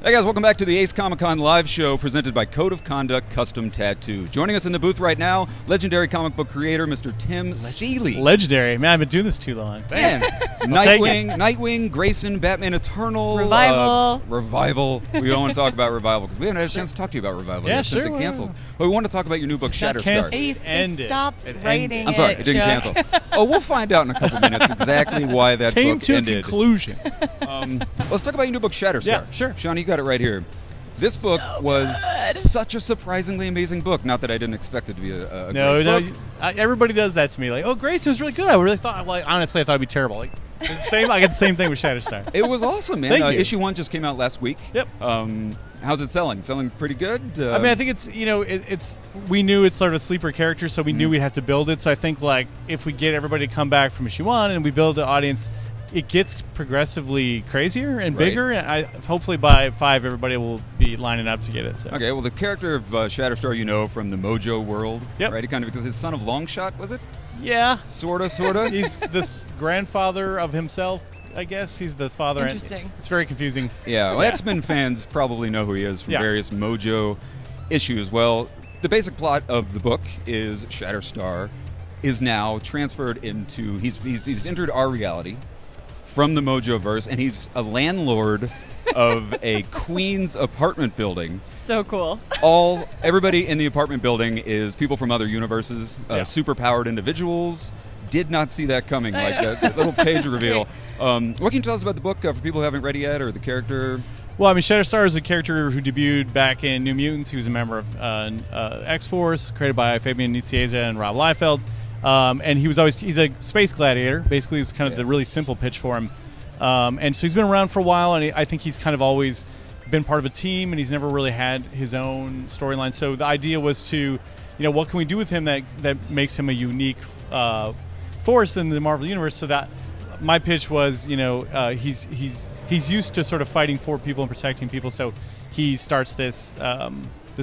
Hey guys, welcome back to the Ace Comic-Con live show presented by Code of Conduct Custom Tattoo. Joining us in the booth right now, legendary comic book creator Mr. Tim Seeley. Legendary. Man, I've been doing this too long. Man, Nightwing, Grayson, Batman Eternal. Revival. We don't want to talk about Revival because we haven't had a chance to talk to you about Revival yet since it canceled. But we want to talk about your new book, Shatterstar. Ace, they stopped writing it. I'm sorry, it didn't cancel. Oh, we'll find out in a couple minutes exactly why that Came book to ended. a conclusion. Let's talk about your new book, Shatterstar. Yeah, sure. Sean, you got it right here. This book was such a surprisingly amazing book. Not that I didn't expect it to be a great book. Everybody does that to me. Like, oh, Grayson was really good. I really thought, honestly, I thought it'd be terrible. Like, it's the same. I got the same thing with Shatterstar. It was awesome, man. Thank you. Issue 1 just came out last week. Yep. How's it selling? Selling pretty good? I mean, I think it's, it's we knew it's sort of a sleeper character, so we knew we'd have to build it. So I think, like, if we get everybody to come back from issue 1 and we build the audience, it gets progressively crazier and bigger, and hopefully by 5 everybody will be lining up to get it. So. Okay, well the character of Shatterstar from the Mojo world, right? He kind of, because his son of Longshot, was it? Yeah. Sorta. He's the grandfather of himself, I guess. He's the father. Interesting. It's very confusing. Yeah, well, X-Men fans probably know who he is from various Mojo issues. Well, the basic plot of the book is Shatterstar is now transferred into, he's entered our reality from the Mojoverse, and he's a landlord of a Queens apartment building. So cool. Everybody in the apartment building is people from other universes, super-powered individuals. Did not see that coming, like that little page reveal. What can you tell us about the book for people who haven't read it yet, or the character? Well, I mean, Shatterstar is a character who debuted back in New Mutants. He was a member of X-Force, created by Fabian Nicieza and Rob Liefeld. And he's a space gladiator. Basically, is kind of the really simple pitch for him. And so he's been around for a while, and I think he's kind of always been part of a team, and he's never really had his own storyline. So the idea was to, what can we do with him that makes him a unique force in the Marvel Universe? So that my pitch was, he's used to sort of fighting for people and protecting people. So he starts this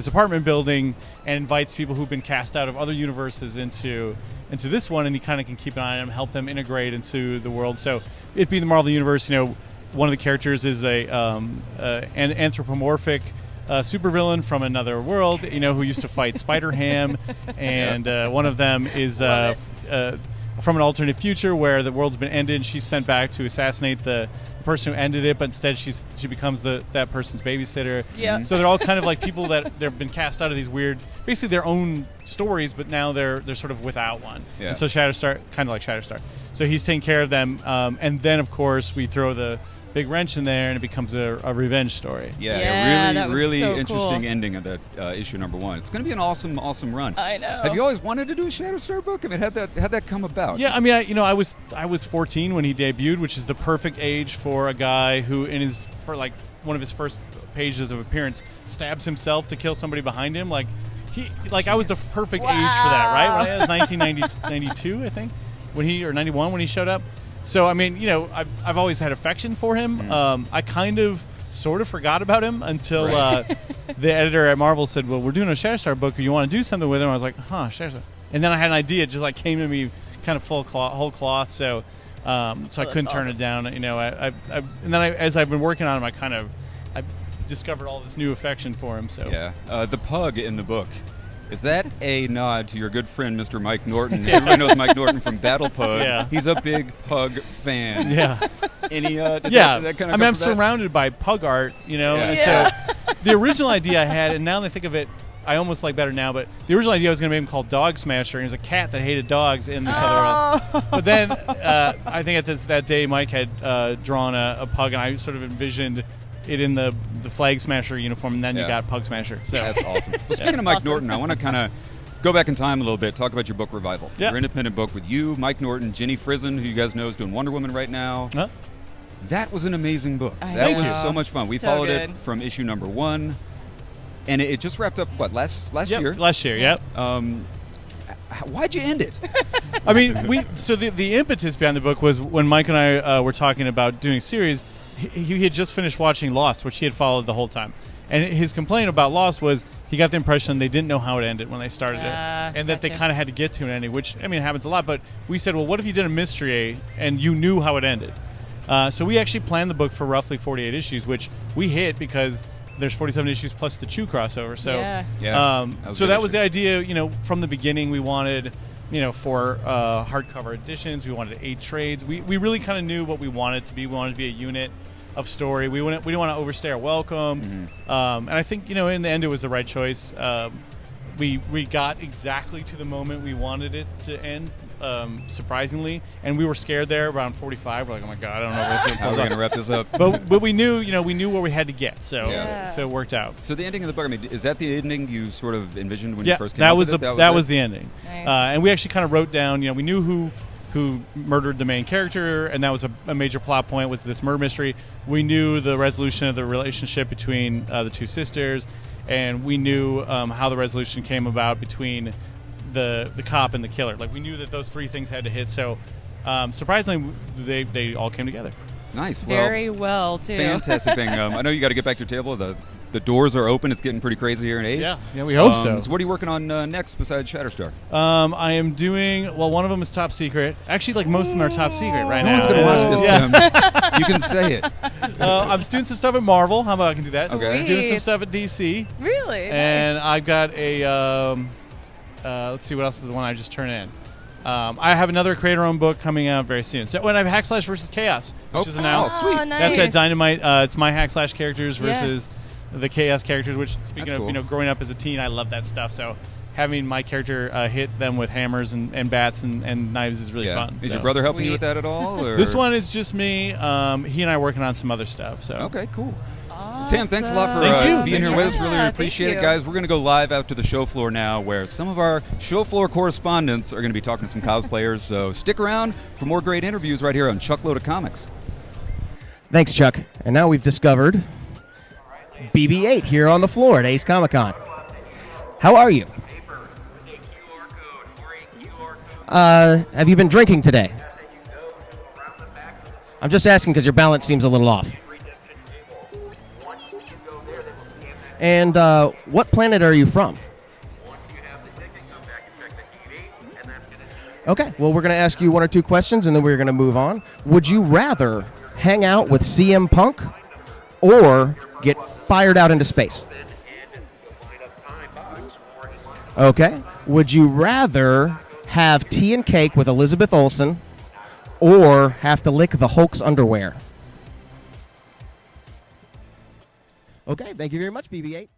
apartment building and invites people who've been cast out of other universes into this one, and he kind of can keep an eye on them, help them integrate into the world. So it being the Marvel Universe, one of the characters is an anthropomorphic supervillain from another world, who used to fight Spider-Ham, and one of them is from an alternate future where the world's been ended, and she's sent back to assassinate the person who ended it, but instead she becomes that person's babysitter. Yeah. So they're all kind of like people that they've been cast out of these weird, basically their own stories, but now they're sort of without one. Yeah. And so Shatterstar, kind of like Shatterstar. So he's taking care of them, and then of course we throw the big wrench in there, and it becomes a revenge story. Really so interesting cool. ending of that issue number 1. It's going to be an awesome run. I know. Have you always wanted to do a Shatterstar book? I mean, how'd that come about? Yeah, I mean, I was 14 when he debuted, which is the perfect age for a guy who, for one of his first pages of appearance, stabs himself to kill somebody behind him. I was the perfect age for that, right? When I was 1992, I think, or 91 when he showed up. So, I mean, I've always had affection for him. I kind of sort of forgot about him until the editor at Marvel said, well, we're doing a Shatterstar book. You want to do something with him? I was like, Shatterstar. And then I had an idea. It just came to me kind of whole cloth. So I couldn't turn it down. And then as I've been working on him, I discovered all this new affection for him. So the pug in the book. Is that a nod to your good friend, Mr. Mike Norton? Everybody knows Mike Norton from Battle Pug. Yeah. He's a big pug fan. Yeah. Any, that kind of I'm surrounded by pug art, And so the original idea I had, and now that I think of it, I almost like better now, but the original idea was going to make him called Dog Smasher, and he was a cat that hated dogs in this other world. But then I think at that day Mike had drawn a pug, and I sort of envisioned it in the Flag Smasher uniform, and then you got Pug Smasher. So that's awesome. Well, speaking of Mike Norton, I want to kind of go back in time a little bit, talk about your book Revival. Your independent book with you, Mike Norton, Jenny Frison, who you guys know is doing Wonder Woman right now. That was an amazing book. That was so much fun. We followed it from issue number 1, and it just wrapped up, last year? Last year, yep. Why'd you end it? I mean, the impetus behind the book was when Mike and I were talking about doing a series. He had just finished watching Lost, which he had followed the whole time. And his complaint about Lost was he got the impression they didn't know how it ended when they started it. And that they kind of had to get to an ending, which, I mean, happens a lot. But we said, well, what if you did a mystery and you knew how it ended? So we actually planned the book for roughly 48 issues, which we hit because there's 47 issues plus the Chew crossover. So that was the idea. From the beginning, we wanted 4 hardcover editions. We wanted 8 trades. We really kind of knew what we wanted to be. We wanted to be a unit of story. We didn't want to overstay our welcome. And I think in the end it was the right choice. We got exactly to the moment we wanted it to end, surprisingly, and we were scared there around 45. We're like, oh my god, I don't know how we're going to wrap this up. But we knew where we had to get, so it worked out. So the ending of the book, I mean, is that the ending you sort of envisioned when you first came that up was with the it? that was the ending. Nice. And we actually kind of wrote down, we knew who murdered the main character, and that was a major plot point, was this murder mystery. We knew the resolution of the relationship between the 2 sisters, and we knew how the resolution came about between the cop and the killer. Like, we knew that those 3 things had to hit, so surprisingly they all came together. Nice. Very well, too. Fantastic thing. I know you got to get back to your table. The doors are open. It's getting pretty crazy here in Ace. Yeah, we hope so. So what are you working on next besides Shatterstar? I am doing, one of them is top secret. Actually, like, most of them are top secret right now. No one's going to watch this, Tim. You can say it. I'm doing some stuff at Marvel. How about I can do that? Okay. I'm doing some stuff at DC. Really? And Nice. I've got a, let's see, what else is the one I just turned in. I have another creator-owned book coming out very soon. So when I have Hackslash versus Chaos, which is announced. Oh, sweet. Nice. That's at Dynamite. It's my Hackslash characters versus the Chaos characters, which, speaking That's of, cool. growing up as a teen, I love that stuff. So having my character hit them with hammers and bats and knives is really fun. Is So. your brother helping you Sweet. with that at all? Or? This one is just me. He and I are working on some other stuff. So Okay, cool. Awesome. Tim, thanks a lot for Thank you. being here with us. Yeah, Really thank appreciate it, you. guys. We're going to go live out to the show floor now, where some of our show floor correspondents are going to be talking to some cosplayers. So stick around for more great interviews right here on Chuckload of Comics. Thanks, Chuck. And now we've discovered BB-8 here on the floor at Ace Comic-Con. How are you? Have you been drinking today? I'm just asking because your balance seems a little off. And what planet are you from? Okay, well, we're going to ask you 1 or 2 questions, and then we're going to move on. Would you rather hang out with CM Punk or get fired out into space? Okay. Would you rather have tea and cake with Elizabeth Olsen or have to lick the Hulk's underwear? Okay, thank you very much, BB-8.